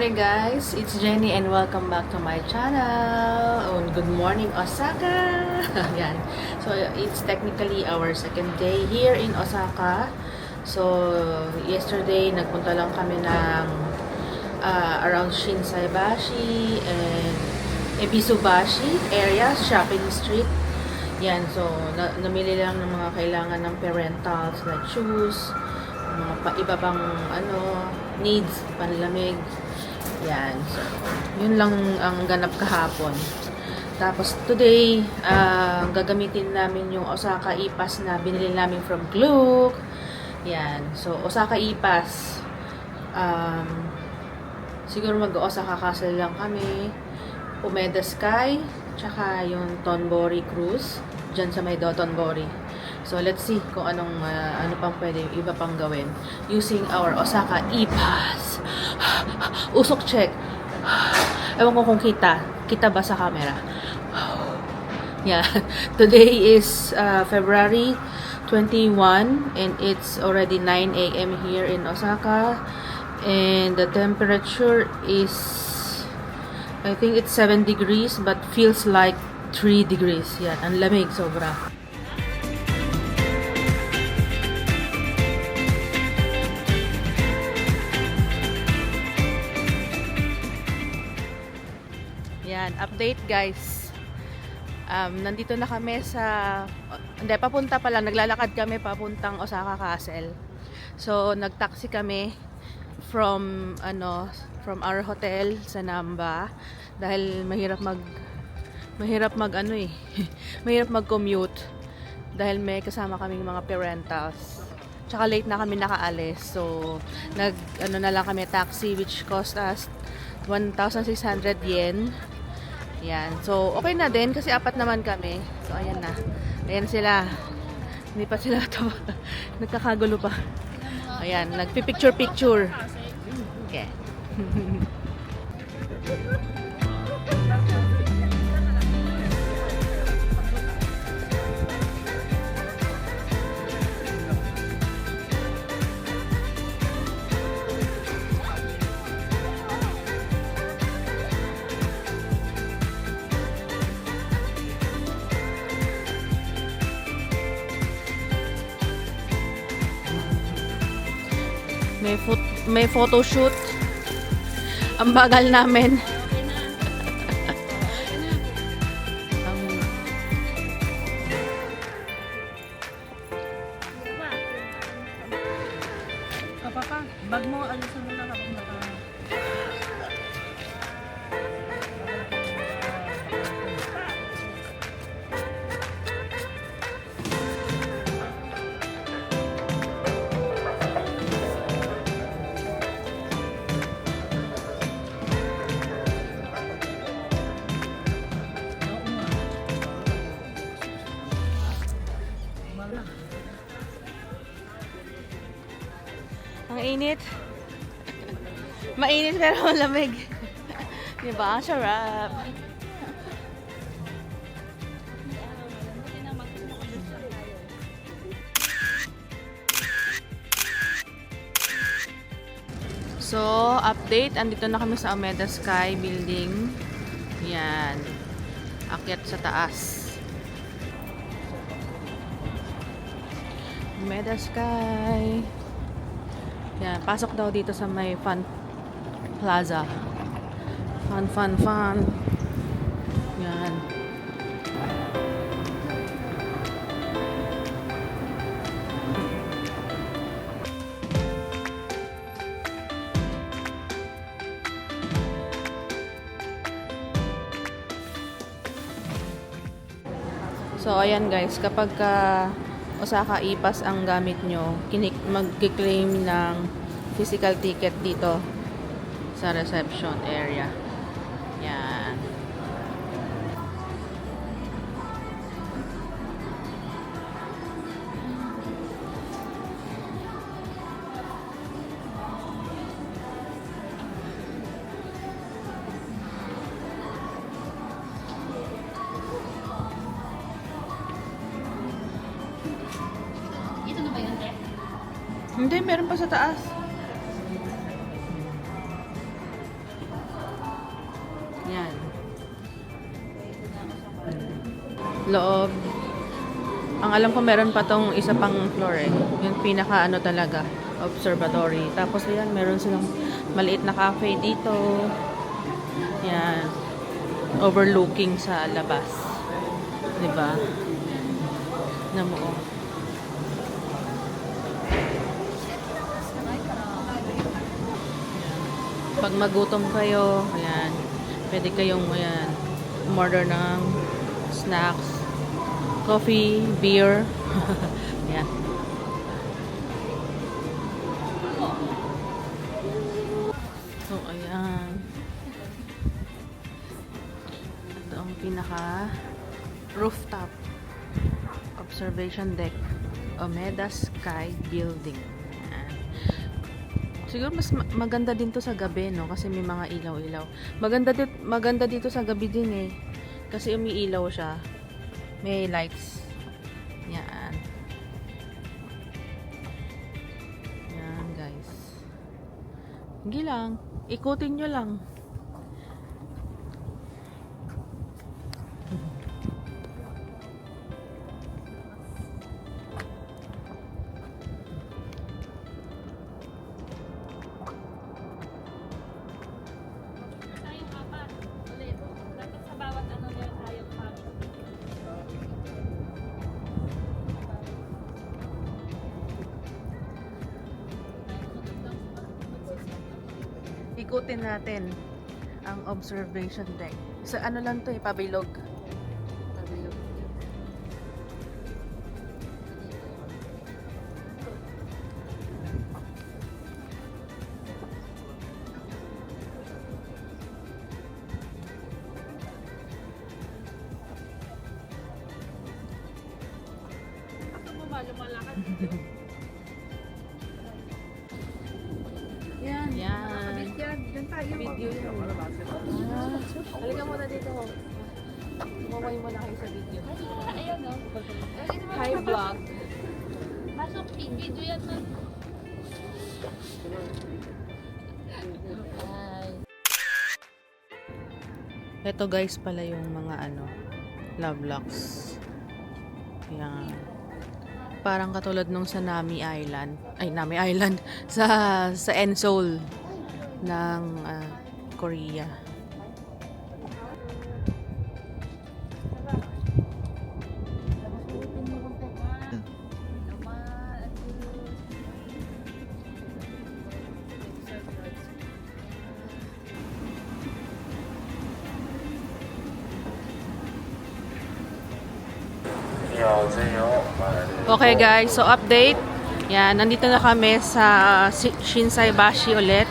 there guys, it's Jenny and welcome back to my channel. Good morning Osaka. Yan. So it's technically our second day here in Osaka. So yesterday nagpunta lang kami ng around Shinsaibashi and Ebisubashi area, shopping street. Yan, so namili lang ng mga kailangan ng parentals like shoes, mga iba pang needs, panlamig. Yan. So, yun lang ang ganap kahapon. Tapos today, gagamitin namin yung Osaka E-Pass na binili namin from Klook. Yan. So, Osaka E-Pass. Siguro mag-Osaka Castle lang kami. Umeda Sky. Tsaka yung Tonbori Cruise. Diyan sa may Dotonbori. So, let's see kung ano pang pwede iba pang gawin using our Osaka E-Pass. Usok check. Ewan ko kung kita ba sa camera. Yeah. Today is February 21 and it's already 9 a.m. here in Osaka and the temperature is, I think it's 7 degrees but feels like 3 degrees. Yan, ang lamig sobra. Yan, update guys. Nandito na kami sa, papunta pa lang, naglalakad kami papuntang Osaka Castle. So, nagtaxi kami from our hotel sa Namba dahil mahirap mag-commute dahil may kasama kaming mga parentals. Tsaka late na kami nakaalis. So, na lang kami taxi which cost us 1,600 yen. Yan. So, okay na din kasi apat naman kami. So, ayan na. Ayan sila. Hindi pa sila to. Nagkakagulo pa. Ayan. Nagpipicture-picture. Okay. May photo shoot. Ang bagal namin. Papa, bag mo alisin mo na kapag Ang init. Mainit pero malamig. Diba? Sarap. So, update. Andito na kami sa Umeda Sky building. Yan. Akyat sa taas. Umeda Sky. Yan, pasok daw dito sa may fun plaza. Fun. Yan. So, ayan guys, kapag Osaka E-Pass ang gamit nyo, mag-claim ng physical ticket dito sa reception area. Yan. Hindi, meron pa sa taas. loob. Ang alam ko meron pa tong isa pang floor eh. Yung pinaka ano talaga, observatory. Tapos ayan, meron silang maliit na cafe dito. Yan. Overlooking sa labas. 'Di ba? Namo. Pag magutom kayo, ayan, pwede kayong ayan, umorder ng snacks, coffee, beer. Ayan. So, ayan. Ito ang pinaka rooftop observation deck, Omeda Sky Building. Ayan. Siguro mas maganda din to sa gabi, no? Kasi may mga ilaw-ilaw. Maganda dito sa gabi din eh. Kasi umiilaw siya. May lights. Yan. Yan, guys. Hindi lang. Ikutin nyo lang. Ikutin natin ang observation deck. Sa ano lang to eh, pabilog. Pabilog. Yan. Yan. Yan. Yan tayo. Video yun. Halika muna dito. Umaway mo na kayo sa video. Ayun o. Hi vlog. Pasok, video yan na. Ito guys pala yung mga ano, love locks. Yan. Parang katulad nung sa Nami Island. Ay, Nami Island. Sa Enseoul ng Korea. Okay guys, so update. Yan, nandito na kami sa Shinsaibashi ulit.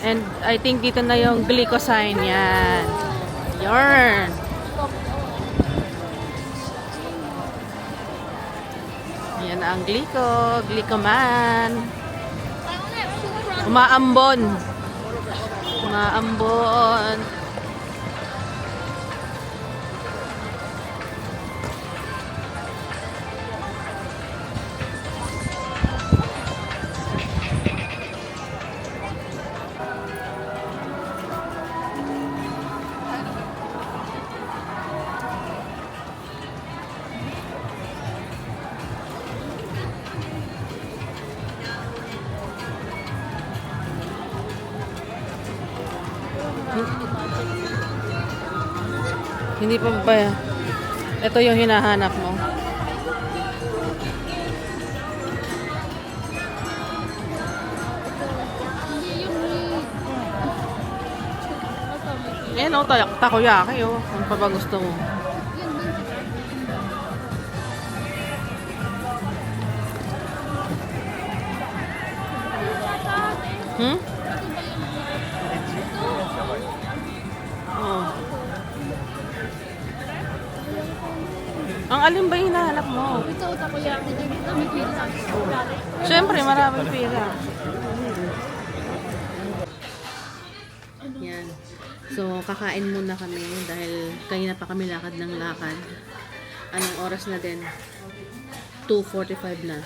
And I think dito na yung Glico sign. Yan. Yarn. Yan ang Glico. Glico man. Umaambon. Umaambon. Hindi pa ba? Ito yung hinahanap mo. Yan o, takoyaki o. Ano pa ba gusto mo? Hmm? Oh. Ang alin ba yung hinahanap mo? Ito, takoyaki din. May pila. Siyempre, maraming pira. Yan. So, kakain muna kami dahil kanina pa kami lakad ng lakad. Anong oras na din? 2:45 na.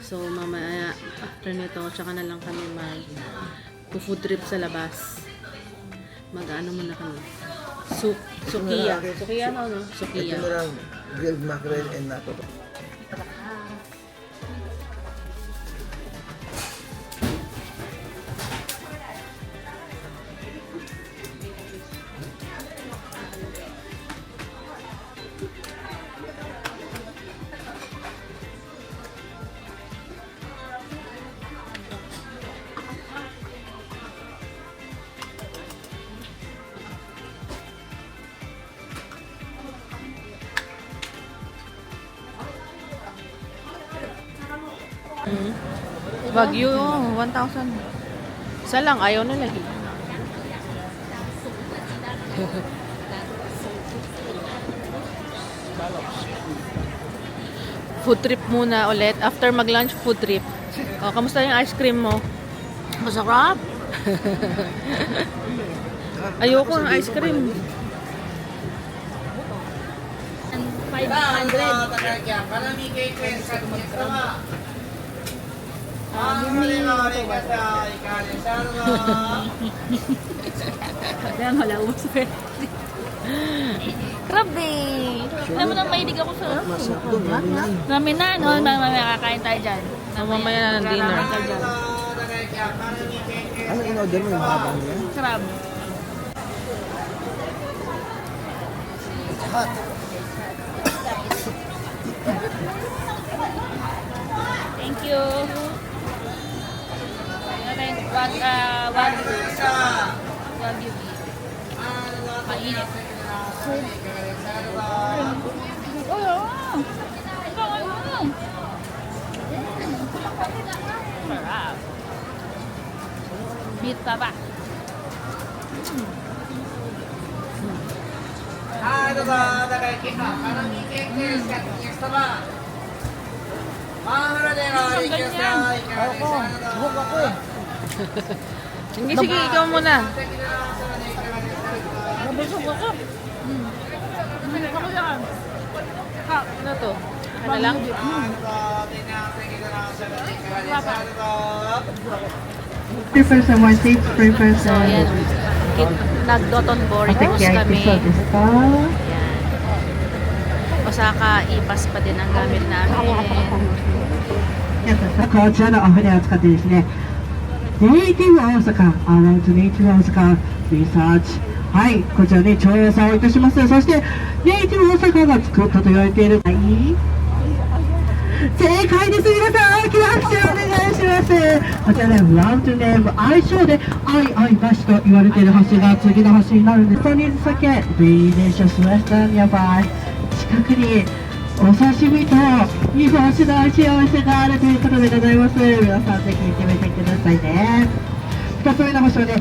So, mamaya after nito, tsaka na lang kami food trip sa labas. Mag-ano muna kami. Sukiya. Sukiya no? Ito Sukiya. na lang, grilled mackerel and natto. Wagyu, 1,000. Isa lang, ayaw na lagi. Food trip muna ulit. After mag-lunch, food trip. O, kamusta yung ice cream mo? Masarap! Ayoko ng ice cream. 500. Kaya wala ubos ko eh. Grabe! Alam mo na mahilig ako sa Masarap doon, maminan. ramen na, no? Mamaya kakain tayo dyan. Mamaya na ng dinner. Kakain tayo dyan. Ano in-order mo yung mahabang niya? Crab. Hot. Thank you. Wagyu beef. Mainit. Sarap. Meat baba. Buk ako eh. Sige, sige, ikaw muna. Nabusog ako. Hindi ako yan. Ano to? Ano lang? Per person, one seat per So, person. ayan. Nag-Doton Boardhouse お席空い kami. てそうですか？ Ayan. Osaka, ipas pa din ang gamit namin. こちらのお船を使ってですね、ネイティブ大阪、アラウンドネイティブ大阪リサーチ、はい、こちらね、調査をいたします。そして、ネイティブ大阪が作ったと言われている、はい、正解です。皆さん、大きな拍手をお願いします。こちらね、ラウンドネーム、愛称で、愛橋と言われている橋が次の橋になるんです。ソニーズ酒、ビーネーショスレストランやばい、近くに、お刺身と日本酒の美味しいお店があるということでございます。皆さんぜひ行ってみてくださいね。2つ目の場所で